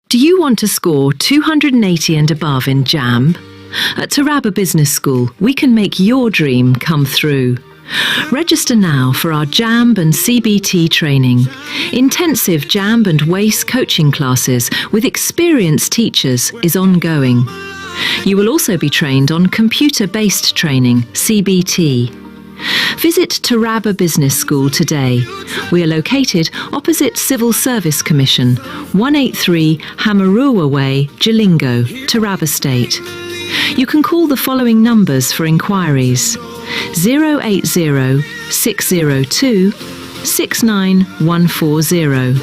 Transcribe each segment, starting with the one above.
Do you want to score 280 and above in JAMB? At Taraba Business School, we can make your dream come through. Register now for our JAMB and CBT training. Intensive JAMB and WACE coaching classes with experienced teachers is ongoing. You will also be trained on computer-based training, CBT. Visit Taraba Business School today. We are located opposite Civil Service Commission, 183 Hamarua Way, Jalingo, Taraba State. You can call the following numbers for inquiries: 080 602 69140,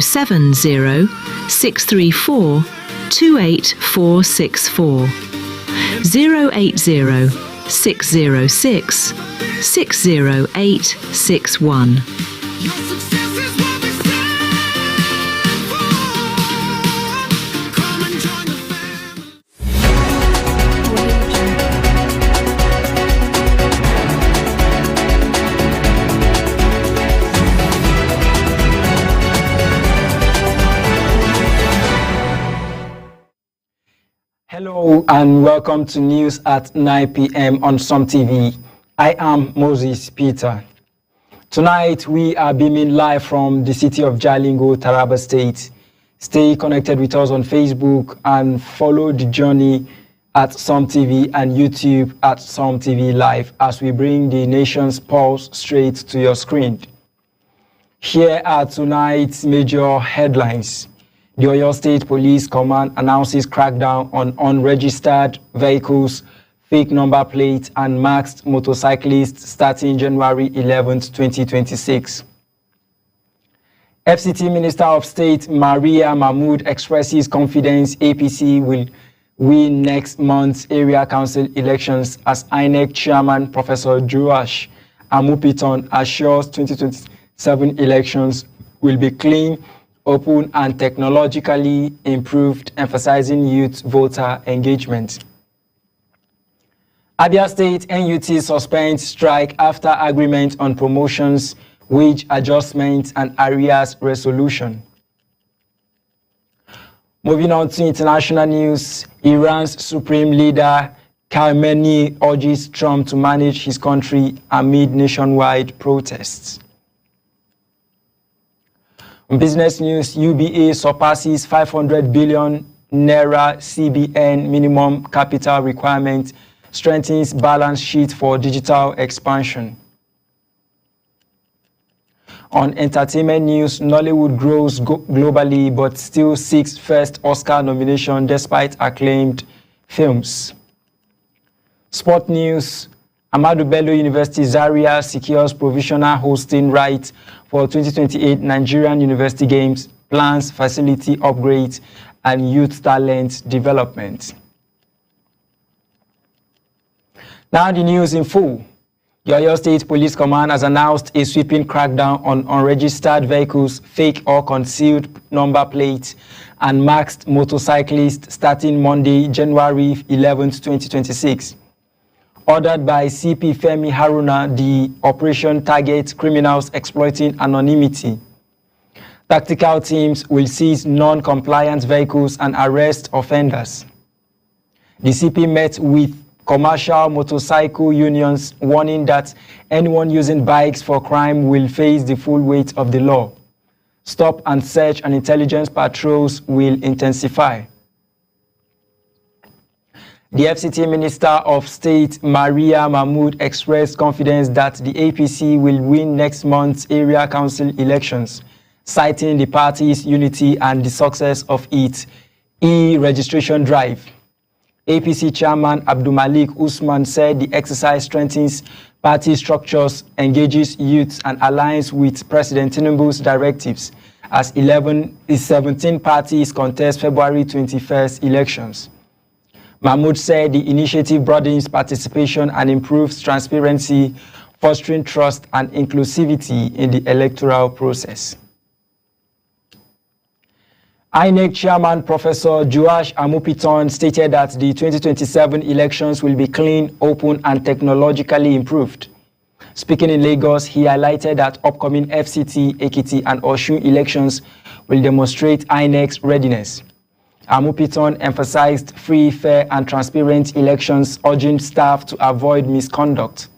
070 634 28464, 080 606 60861. Hello and welcome to news at 9 p.m. on Som TV. I am Moses Peter. Tonight we are beaming live from the city of Jalingo, Taraba State. Stay connected with us on Facebook and follow the journey at Som TV and YouTube at Som TV Live as we bring the nation's pulse straight to your screen. Here are tonight's major headlines. The Oyo State Police Command announces crackdown on unregistered vehicles, fake number plates, and masked motorcyclists starting January 11, 2026. FCT Minister of State Maria Mahmood expresses confidence APC will win next month's area council elections as INEC Chairman Professor Joash Amupiton assures 2027 elections will be clean, open and technologically improved, emphasizing youth voter engagement. Abia State NUT suspends strike after agreement on promotions, wage adjustments and arrears resolution. Moving on to international news, Iran's supreme leader Khamenei urges Trump to manage his country amid nationwide protests. On business news, UBA surpasses 500 billion naira CBN minimum capital requirement, strengthens balance sheet for digital expansion. On entertainment news, Nollywood grows globally but still seeks first Oscar nomination despite acclaimed films. Sport news, Ahmadu Bello University Zaria secures provisional hosting rights for 2028 Nigerian University Games, plans facility upgrades, and youth talent development. Now the news in full. The Oyo State Police Command has announced a sweeping crackdown on unregistered vehicles, fake or concealed number plates, and masked motorcyclists starting Monday, January 11, 2026. Ordered by CP Femi Haruna, the operation targets criminals exploiting anonymity. Tactical teams will seize non-compliant vehicles and arrest offenders. The CP met with commercial motorcycle unions, warning that anyone using bikes for crime will face the full weight of the law. Stop and search and intelligence patrols will intensify. The FCT Minister of State, Maria Mahmood, expressed confidence that the APC will win next month's area council elections, citing the party's unity and the success of its e-registration drive. APC Chairman Abdulmalik Usman said the exercise strengthens party structures, engages youth, and aligns with President Tinubu's directives as 17 parties contest February 21st elections. Mahmood said the initiative broadens participation and improves transparency, fostering trust and inclusivity in the electoral process. INEC Chairman Professor Joash Amupitan stated that the 2027 elections will be clean, open, and technologically improved. Speaking in Lagos, he highlighted that upcoming FCT, Ekiti, and Osun elections will demonstrate INEC's readiness. Amupitan emphasized free, fair, and transparent elections, urging staff to avoid misconduct.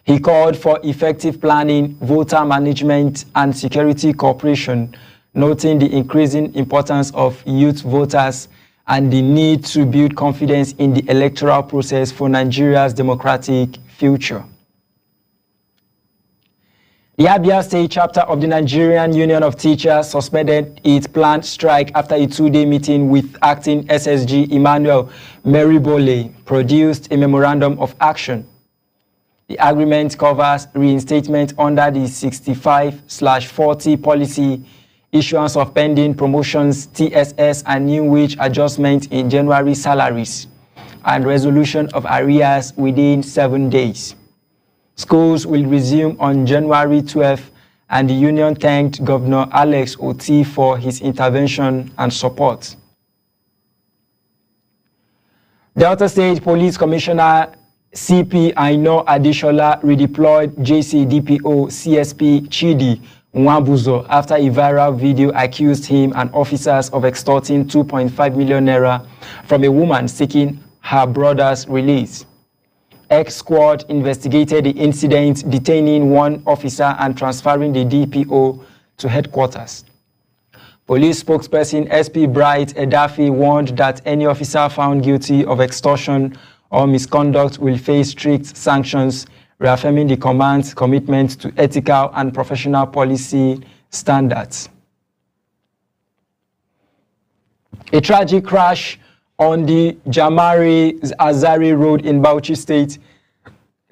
He called for effective planning, voter management, and security cooperation, noting the increasing importance of youth voters and the need to build confidence in the electoral process for Nigeria's democratic future. The Abia State chapter of the Nigerian Union of Teachers suspended its planned strike after a two-day meeting with acting SSG Emmanuel Meribole produced a memorandum of action. The agreement covers reinstatement under the 65/40 policy, issuance of pending promotions, TSS, and new wage adjustment in January salaries, and resolution of arrears within 7 days. Schools will resume on January 12, and the union thanked Governor Alex Oti for his intervention and support. Delta State Police Commissioner CP Aino Adeshola redeployed JCDPO CSP Chidi Nwabuzo after a viral video accused him and officers of extorting 2.5 million naira from a woman seeking her brother's release. X-Squad investigated the incident, detaining one officer and transferring the DPO to headquarters. Police spokesperson SP Bright Edafi warned that any officer found guilty of extortion or misconduct will face strict sanctions, reaffirming the command's commitment to ethical and professional policy standards. A tragic crash on the Jamari Azari Road in Bauchi State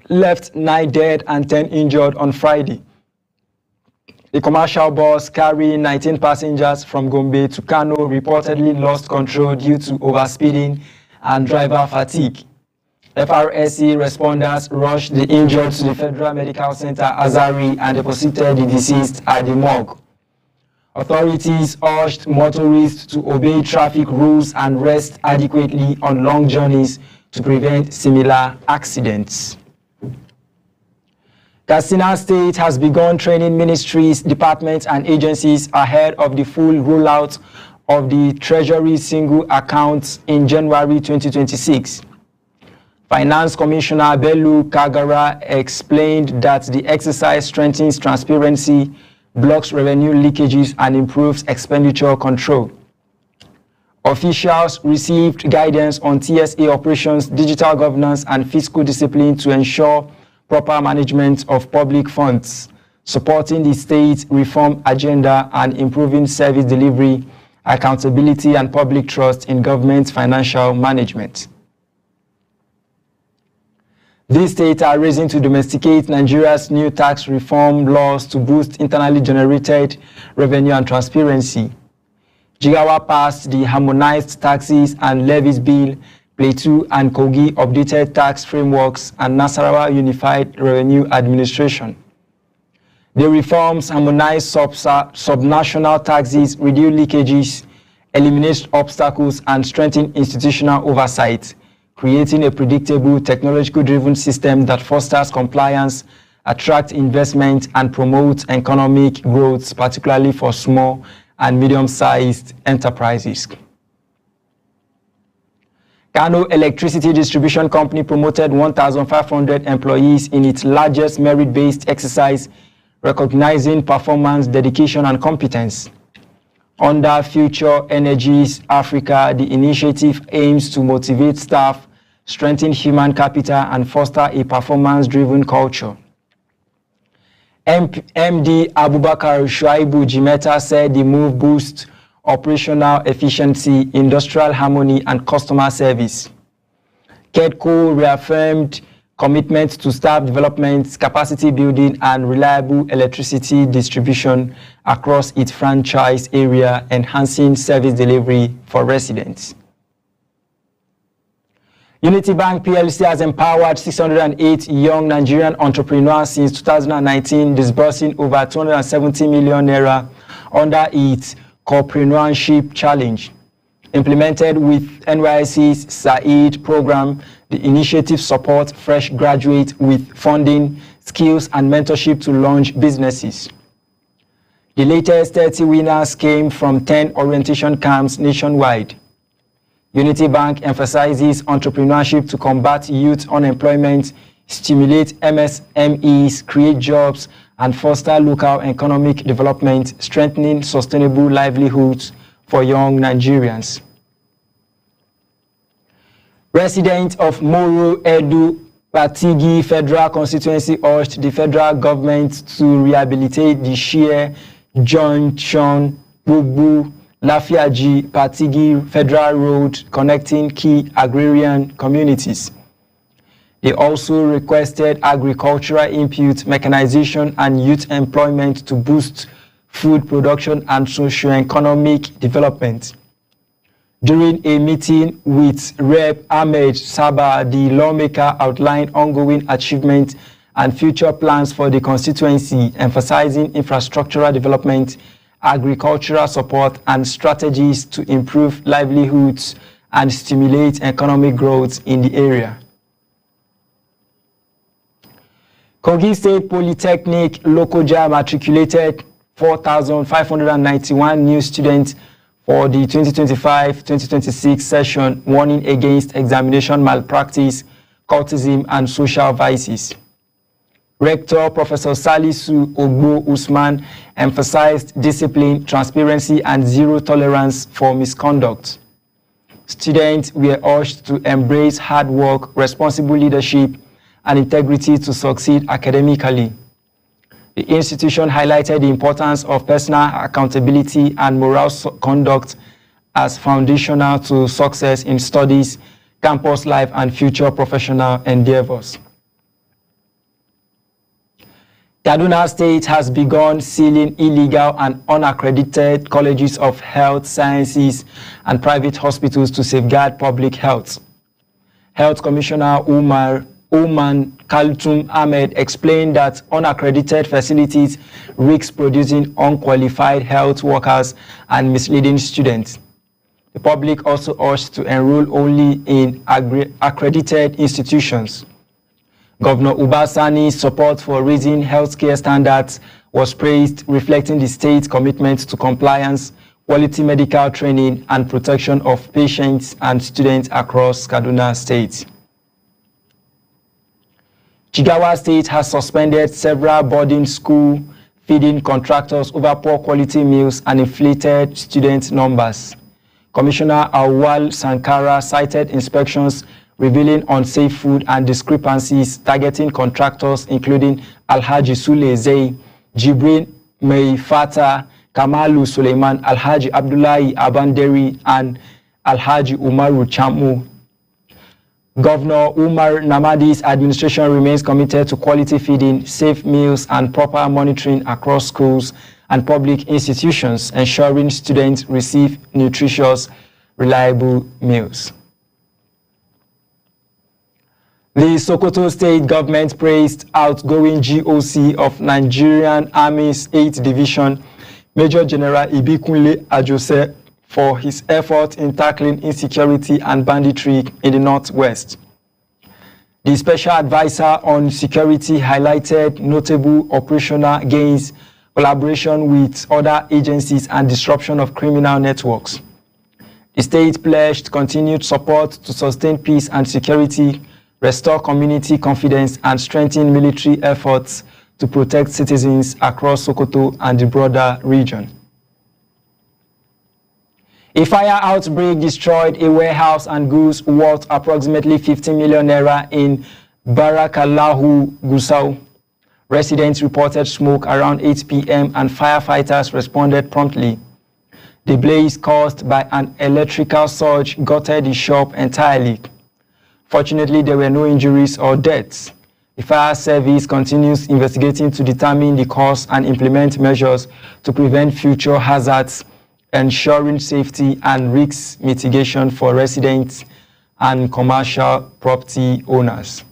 left 9 dead and 10 injured on Friday. The commercial bus carrying 19 passengers from Gombe to Kano reportedly lost control due to overspeeding and driver fatigue. FRSC responders rushed the injured to the Federal Medical Center Azari and deposited the deceased at the morgue. Authorities urged motorists to obey traffic rules and rest adequately on long journeys to prevent similar accidents. Katsina State has begun training ministries, departments, and agencies ahead of the full rollout of the Treasury single accounts in January 2026. Finance Commissioner Bello Kagara explained that the exercise strengthens transparency, blocks revenue leakages, and improves expenditure control. Officials received guidance on TSA operations, digital governance, and fiscal discipline to ensure proper management of public funds, supporting the state reform agenda and improving service delivery, accountability, and public trust in government financial management. These states are racing to domesticate Nigeria's new tax reform laws to boost internally generated revenue and transparency. Jigawa passed the Harmonized Taxes and Levies Bill, Plateau and Kogi updated tax frameworks, and Nasarawa Unified Revenue Administration. The reforms harmonize subnational taxes, reduce leakages, eliminate obstacles, and strengthen institutional oversight, creating a predictable, technological-driven system that fosters compliance, attracts investment, and promotes economic growth, particularly for small and medium-sized enterprises. Kano Electricity Distribution Company promoted 1,500 employees in its largest merit-based exercise, recognizing performance, dedication, and competence. Under Future Energies Africa, the initiative aims to motivate staff, strengthen human capital, and foster a performance-driven culture. MD Abubakar Shuaibu Jimeta said the move boosts operational efficiency, industrial harmony, and customer service. KEDCO reaffirmed commitment to staff development, capacity building, and reliable electricity distribution across its franchise area, enhancing service delivery for residents. Unity Bank PLC has empowered 608 young Nigerian entrepreneurs since 2019, disbursing over 270 million naira under its Corpreneurship Challenge. Implemented with NYSC's SAID program, the initiative supports fresh graduates with funding, skills, and mentorship to launch businesses. The latest 30 winners came from 10 orientation camps nationwide. Unity Bank emphasizes entrepreneurship to combat youth unemployment, stimulate MSMEs, create jobs, and foster local economic development, strengthening sustainable livelihoods for young Nigerians. Residents of Moro, Edo, Patigi Federal Constituency urged the federal government to rehabilitate the Shire Junction, Bubu, Lafiaji, Patigi Federal Road connecting key agrarian communities. They also requested agricultural input, mechanization, and youth employment to boost food production and socio-economic development. During a meeting with Rep. Ahmed Saba, the lawmaker outlined ongoing achievements and future plans for the constituency, emphasizing infrastructural development, agricultural support, and strategies to improve livelihoods and stimulate economic growth in the area. Kogi State Polytechnic Lokoja matriculated 4,591 new students for the 2025-2026 session, warning against examination malpractice, cultism, and social vices. Rector Professor Salisu Ogbo Usman emphasized discipline, transparency, and zero tolerance for misconduct. Students were urged to embrace hard work, responsible leadership, and integrity to succeed academically. The institution highlighted the importance of personal accountability and moral conduct as foundational to success in studies, campus life, and future professional endeavors. Kaduna State has begun sealing illegal and unaccredited colleges of health sciences and private hospitals to safeguard public health. Health Commissioner Oman Kaltum Ahmed explained that unaccredited facilities risk producing unqualified health workers and misleading students. The public also urged to enroll only in accredited institutions. Governor Ubasani's support for raising healthcare standards was praised, reflecting the state's commitment to compliance, quality medical training, and protection of patients and students across Kaduna State. Jigawa State has suspended several boarding school feeding contractors over poor quality meals and inflated student numbers. Commissioner Awal Sankara cited inspections revealing unsafe food and discrepancies targeting contractors including Alhaji Sule Zey, Jibrin Meifata, Kamalu Suleiman, Alhaji Abdullahi Abanderi, and Alhaji Umaru Chamu. Governor Umar Namadi's administration remains committed to quality feeding, safe meals, and proper monitoring across schools and public institutions, ensuring students receive nutritious, reliable meals. The Sokoto State government praised outgoing GOC of Nigerian Army's 8th Division, Major General Ibikunle Ajose, for his effort in tackling insecurity and banditry in the Northwest. The Special Advisor on Security highlighted notable operational gains, collaboration with other agencies, and disruption of criminal networks. The state pledged continued support to sustain peace and security, restore community confidence, and strengthen military efforts to protect citizens across Sokoto and the broader region. A fire outbreak destroyed a warehouse and goods worth approximately 50 million naira in Barakallahu, Gusau. Residents reported smoke around 8 p.m. and firefighters responded promptly. The blaze caused by an electrical surge gutted the shop entirely. Fortunately, there were no injuries or deaths. The fire service continues investigating to determine the cause and implement measures to prevent future hazards, ensuring safety and risk mitigation for residents and commercial property owners.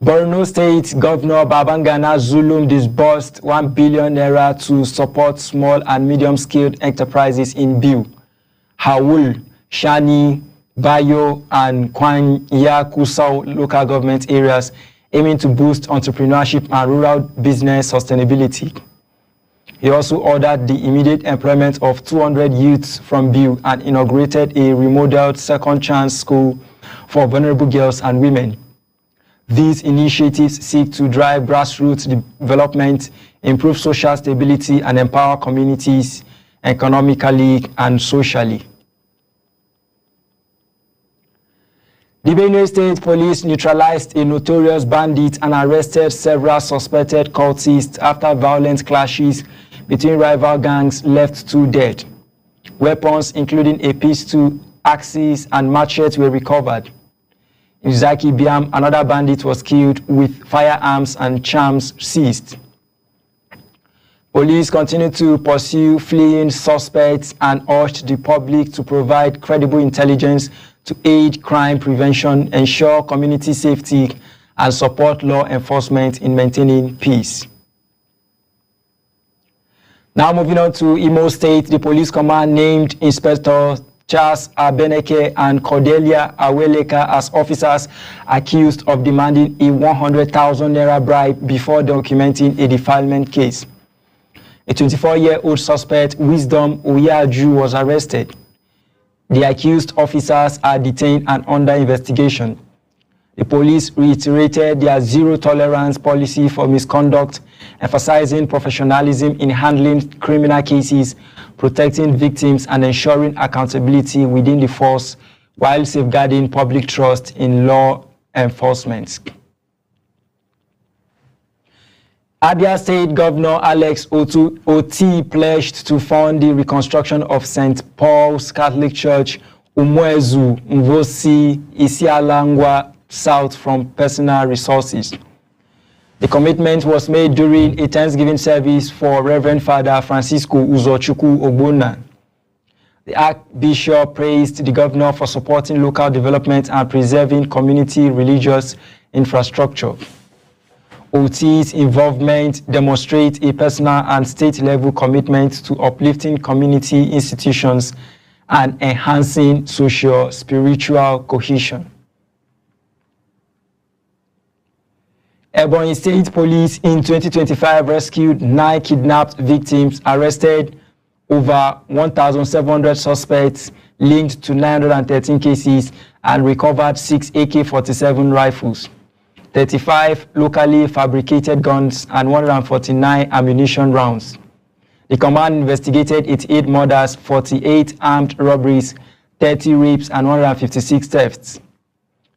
Borno State Governor Babangana Zulum disbursed 1 billion naira to support small and medium-scaled enterprises in Biu, Hawul, Shani, Bayo, and Kwanya Kusau local government areas, aiming to boost entrepreneurship and rural business sustainability. He also ordered the immediate employment of 200 youths from Biu and inaugurated a remodeled second chance school for vulnerable girls and women. These initiatives seek to drive grassroots development, improve social stability, and empower communities economically and socially. The Benue State Police neutralized a notorious bandit and arrested several suspected cultists after violent clashes between rival gangs left 2 dead. Weapons, including a pistol, axes, and machetes, were recovered. In Zaki Biam, another bandit was killed with firearms and charms seized. Police continue to pursue fleeing suspects and urged the public to provide credible intelligence to aid crime prevention, ensure community safety, and support law enforcement in maintaining peace. Now moving on to Imo State, the police command named Inspector Charles Abeneke and Cordelia Aweleka as officers accused of demanding a 100,000 naira bribe before documenting a defilement case. A 24-year-old suspect, Wisdom Uyaju, was arrested. The accused officers are detained and under investigation. The police reiterated their zero-tolerance policy for misconduct, emphasizing professionalism in handling criminal cases, protecting victims, and ensuring accountability within the force while safeguarding public trust in law enforcement. Abia State Governor Alex Oti pledged to fund the reconstruction of St. Paul's Catholic Church, Umwezu, Mvosi, Isialangwa South from personal resources. The commitment was made during a Thanksgiving service for Reverend Father Francisco Uzochukwu Ogbonna. The Archbishop praised the governor for supporting local development and preserving community religious infrastructure. OT's involvement demonstrates a personal and state-level commitment to uplifting community institutions and enhancing socio-spiritual cohesion. Ebonyi State Police in 2025 rescued 9 kidnapped victims, arrested over 1,700 suspects linked to 913 cases, and recovered 6 AK-47 rifles, 35 locally fabricated guns, and 149 ammunition rounds. The command investigated 88 murders, 48 armed robberies, 30 rapes, and 156 thefts.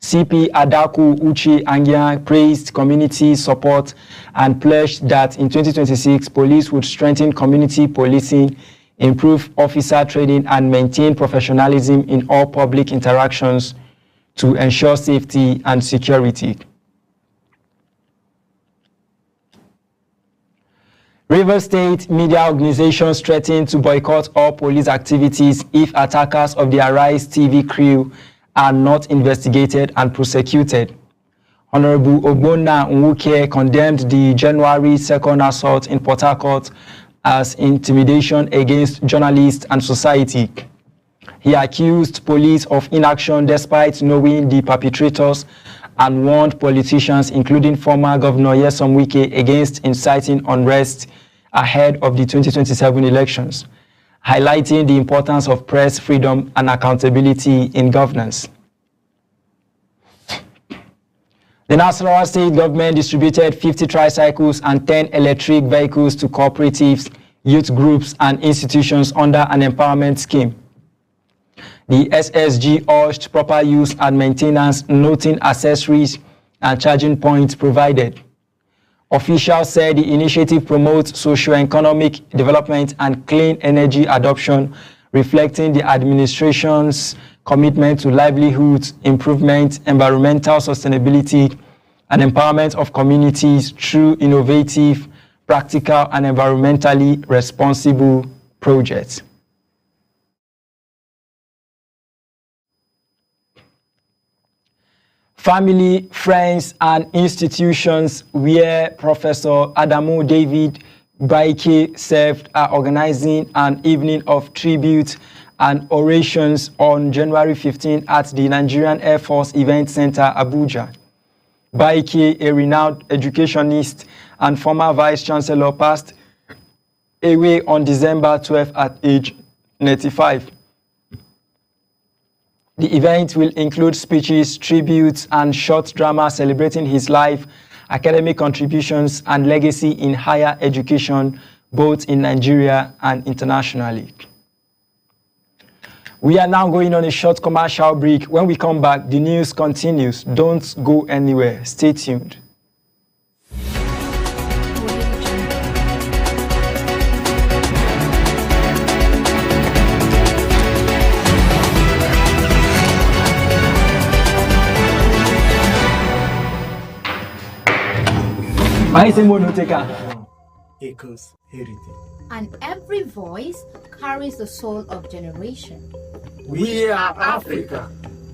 CP Adaku Uche Angia praised community support and pledged that in 2026, police would strengthen community policing, improve officer training, and maintain professionalism in all public interactions to ensure safety and security. Rivers State media organizations threaten to boycott all police activities if attackers of the Arise TV crew are not investigated and prosecuted. Honorable Ogbonna Nwuke condemned the January 2nd assault in Port Harcourt as intimidation against journalists and society. He accused police of inaction despite knowing the perpetrators and warned politicians, including former Governor Nyesom Wike, against inciting unrest ahead of the 2027 elections, highlighting the importance of press freedom and accountability in governance. The Nasarawa State government distributed 50 tricycles and 10 electric vehicles to cooperatives, youth groups, and institutions under an empowerment scheme. The SSG urged proper use and maintenance, noting accessories and charging points provided. Officials said the initiative promotes socio-economic development and clean energy adoption, reflecting the administration's commitment to livelihoods, improvement, environmental sustainability, and empowerment of communities through innovative, practical, and environmentally responsible projects. Family, friends, and institutions where Professor Adamu David Baike served are organizing an evening of tribute and orations on January 15 at the Nigerian Air Force Event Center, Abuja. Baike, a renowned educationist and former vice chancellor, passed away on December 12 at age 95. The event will include speeches, tributes, and short drama celebrating his life, academic contributions, and legacy in higher education, both in Nigeria and internationally. We are now going on a short commercial break. When we come back, the news continues. Don't go anywhere. Stay tuned. Echoes heritage. And every voice carries the soul of generation. We are Africa.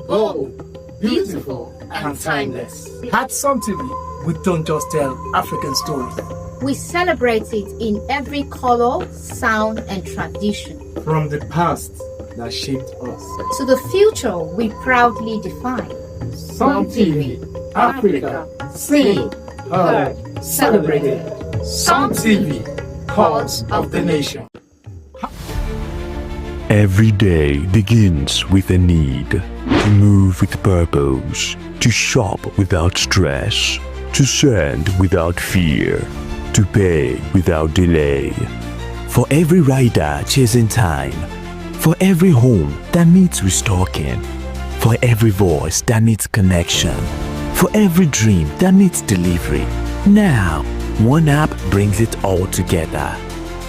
Bold, beautiful, and timeless. At Sun TV, we don't just tell African stories. We celebrate it in every color, sound, and tradition. From the past that shaped us to the future we proudly define. Sun TV, Africa, seen, heard, celebrated. Sun TV, cause of the nation. Every day begins with a need to move with purpose, to shop without stress, to send without fear, to pay without delay. For every rider chasing time, for every home that needs restocking, for every voice that needs connection, for every dream that needs delivery. Now, one app brings it all together.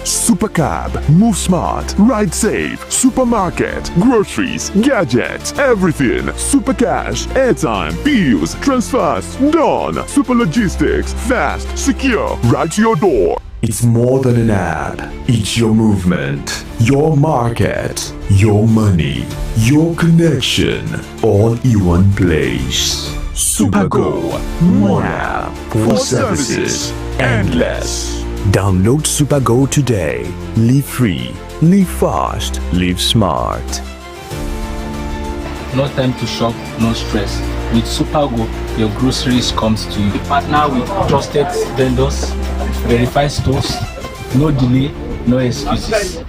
Supercab, move smart, ride safe, supermarket, groceries, gadgets, everything. Supercash, airtime, bills, transfers, done. Super logistics, fast, secure, right to your door. It's more than an app. It's your movement, your market, your money, your connection, all in one place. Supergo, one app for services endless. Download Supergo today. Live free, live fast, live smart. No time to shop, no stress. With Supergo, your groceries comes to you. We partner with trusted vendors, verified stores, no delay, no excuses,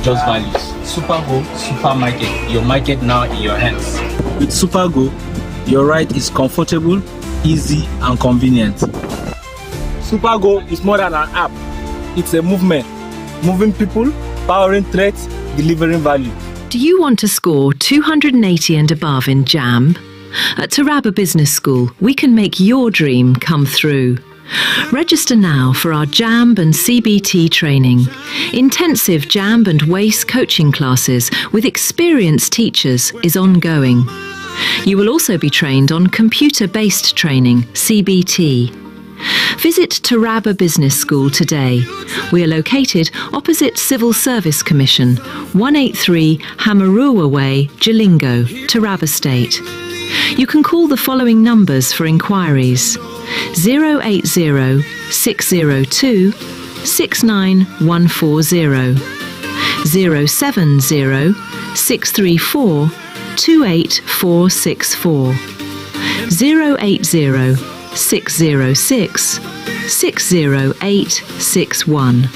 just values. Supergo Supermarket, your market now in your hands. With Supergo, your ride is comfortable, easy, and convenient. Supergo is more than an app. It's a movement. Moving people, powering threats, delivering value. Do you want to score 280 and above in JAMB? At Taraba Business School, we can make your dream come through. Register now for our JAMB and CBT training. Intensive JAMB and WACE coaching classes with experienced teachers is ongoing. You will also be trained on computer-based training, CBT. Visit Taraba Business School today. We are located opposite Civil Service Commission, 183 Hamarua Way, Jalingo, Taraba State. You can call the following numbers for inquiries: 080 602 69140, 070 634 28464, 080 606 60861.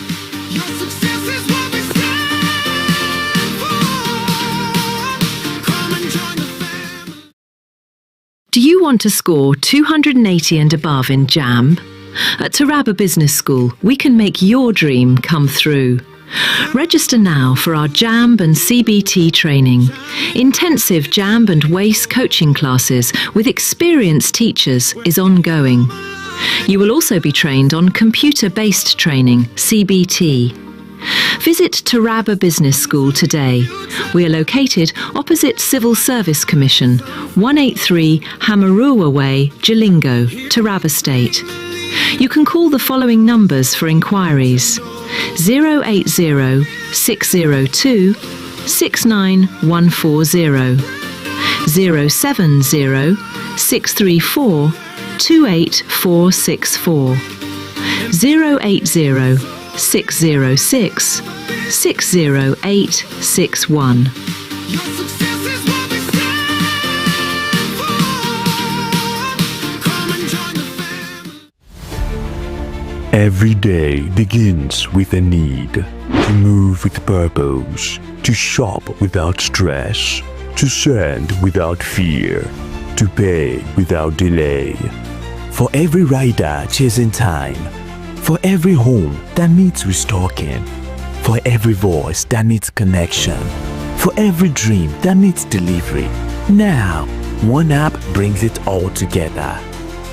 Do you want to score 280 and above in JAMB? At Taraba Business School, we can make your dream come through. Register now for our JAMB and CBT training. Intensive JAMB and WACE coaching classes with experienced teachers is ongoing. You will also be trained on computer-based training, CBT. Visit Taraba Business School today. We are located opposite Civil Service Commission, 183 Hamarua Way, Jalingo, Taraba State. You can call the following numbers for inquiries: 080 602 69140, 070 634 28464. 080 606 60861. Every day begins with a need to move with purpose, to shop without stress, to send without fear, to pay without delay. For every rider chasing time, for every home that needs restocking, for every voice that needs connection, for every dream that needs delivery. Now, one app brings it all together.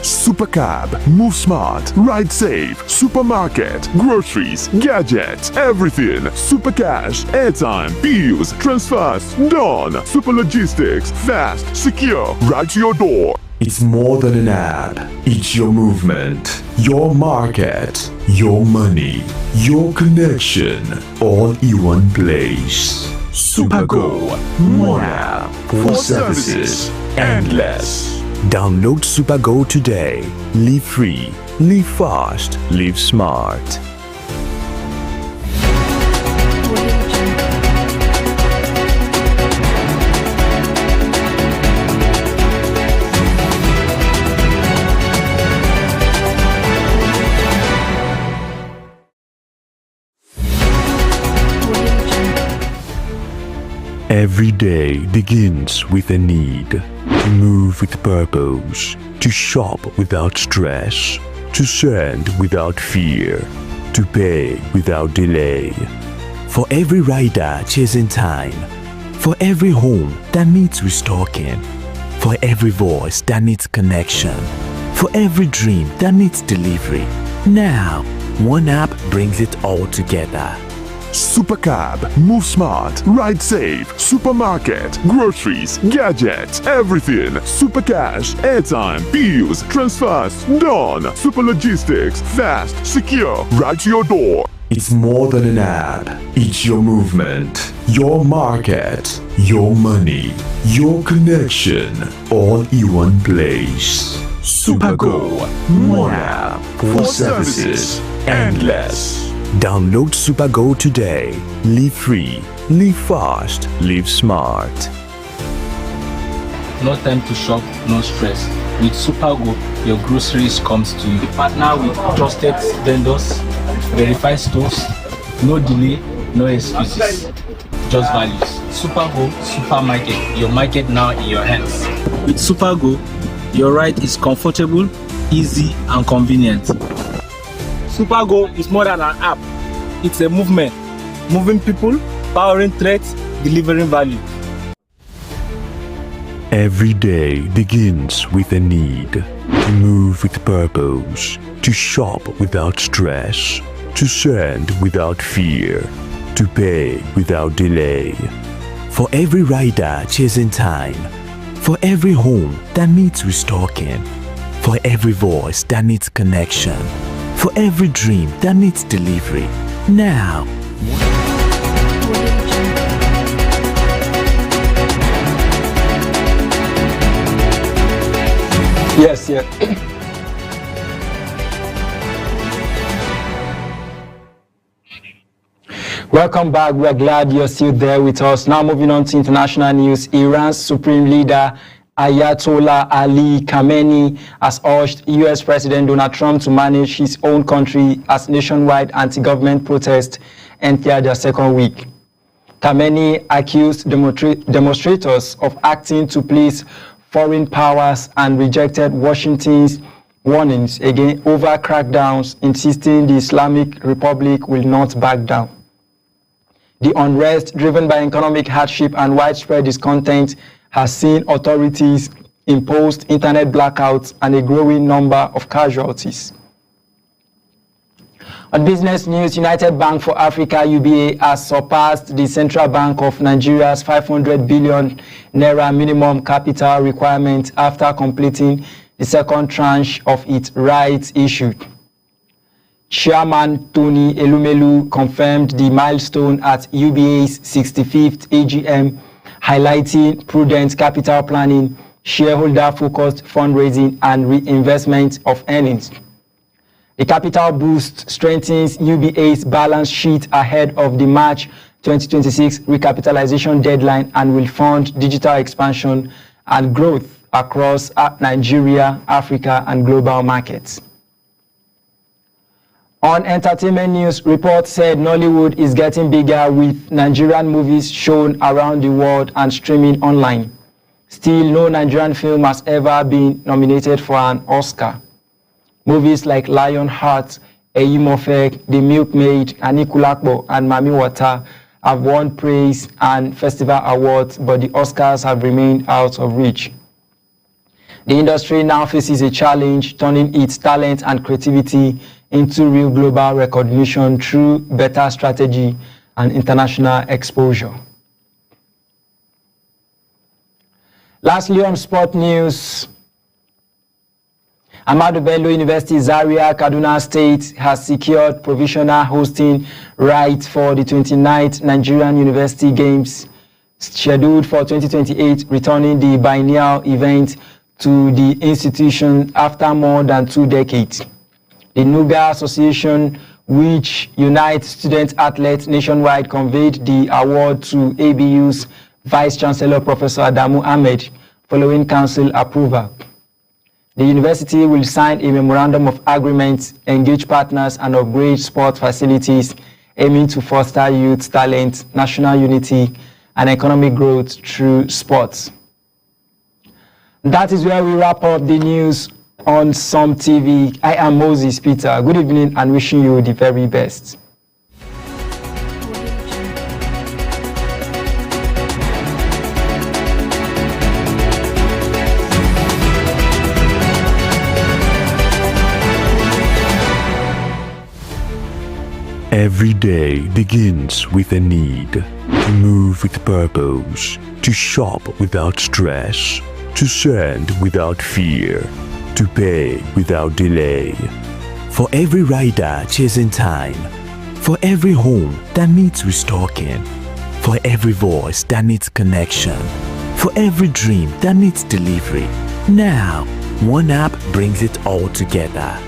Supercab, move smart, ride safe, supermarket, groceries, gadgets, everything. Supercash, airtime, bills, transfers, done. Super logistics, fast, secure, right to your door. It's more than an app. It's your movement, your market, your money, your connection, all in one place. Supergo, one app for services endless. Download Supergo today. Live free, live fast, live smart. Every day begins with a need to move with purpose, to shop without stress, to send without fear, to pay without delay. For every rider chasing time, for every home that needs restocking, for every voice that needs connection, for every dream that needs delivery. Now, one app brings it all together. Supercab, move smart, ride safe, supermarket, groceries, gadgets, everything. Supercash, airtime, bills, transfers, done. Super logistics, fast, secure, right to your door. It's more than an app. It's your movement, your market, your money, your connection, all in one place. Supergo, one app for services endless. Download Supergo today. Live free, live fast, live smart. No time to shop, no stress. With Supergo, your groceries comes to you. Partner with trusted vendors, verified stores, no delay, no excuses, just values. Supergo Supermarket, your market now in your hands. With Supergo, your ride is comfortable, easy and convenient. Supergo is more than an app. It's a movement. Moving people, powering threats, delivering value. Every day begins with a need to move with purpose, to shop without stress, to send without fear, to pay without delay. For every rider chasing time, for every home that needs restocking, for every voice that needs connection, for every dream that needs delivery. Now, Yes, yeah. Welcome back. We're glad you're still there with us. Now moving on to international news. Iran's supreme leader Ayatollah Ali Khamenei has urged US President Donald Trump to manage his own country as nationwide anti-government protests enter their second week. Khamenei accused demonstrators of acting to please foreign powers and rejected Washington's warnings again over crackdowns, insisting the Islamic Republic will not back down. The unrest driven by economic hardship and widespread discontent has seen authorities impose internet blackouts and a growing number of casualties. On business news, United Bank for Africa (UBA) has surpassed the Central Bank of Nigeria's 500 billion naira minimum capital requirement after completing the second tranche of its rights issue. Chairman Tony Elumelu confirmed the milestone at UBA's 65th AGM, highlighting prudent capital planning, shareholder-focused fundraising, and reinvestment of earnings. The capital boost strengthens UBA's balance sheet ahead of the March 2026 recapitalization deadline and will fund digital expansion and growth across Nigeria, Africa, and global markets. On entertainment news, reports said Nollywood is getting bigger with Nigerian movies shown around the world and streaming online. Still, no Nigerian film has ever been nominated for an Oscar. Movies like Lionheart, Eyimofek, The Milkmaid, Anikulapo, and Mami Wata have won praise and festival awards, but the Oscars have remained out of reach. The industry now faces a challenge, turning its talent and creativity into real global recognition through better strategy and international exposure. Lastly, on sport news, Ahmadu Bello University Zaria, Kaduna State has secured provisional hosting rights for the 29th Nigerian University Games, scheduled for 2028, returning the biennial event to the institution after more than 2 decades. The NUGA Association, which unites student athletes nationwide, conveyed the award to ABU's Vice Chancellor Professor Adamu Ahmed following council approval. The university will sign a memorandum of agreement, engage partners, and upgrade sport facilities, aiming to foster youth talent, national unity, and economic growth through sports. That is where we wrap up the news on Some TV. I am Moses Peter. Good evening and wishing you the very best. Every day begins with a need to move with purpose, to shop without stress, to send without fear, to pay without delay. For every rider chasing time, for every home that needs restocking, for every voice that needs connection, for every dream that needs delivery. Now, one app brings it all together.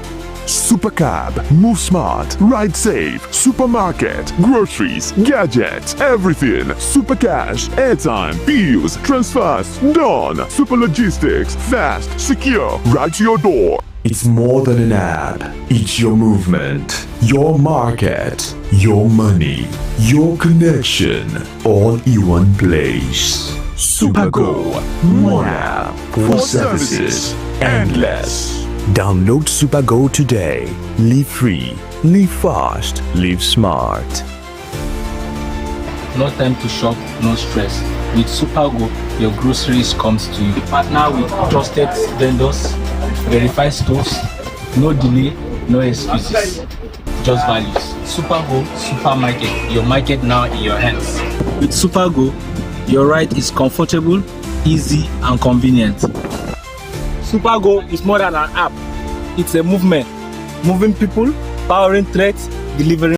Supercab, move smart, ride safe, supermarket, groceries, gadgets, everything. Supercash, airtime, bills, transfers, done. Super logistics, fast, secure, right to your door. It's more than an app. It's your movement, your market, your money, your connection, all in one place. Supergo, one app for services endless. Download Supergo today. Live free, live fast, live smart. No time to shop, no stress. With Supergo, your groceries comes to you. We partner with trusted vendors, verified stores, no delay, no excuses, just values. Supergo Supermarket, your market now in your hands. With Supergo, your ride is comfortable, easy, and convenient. Supergo is more than an app. It's a movement, moving people, powering threats, delivering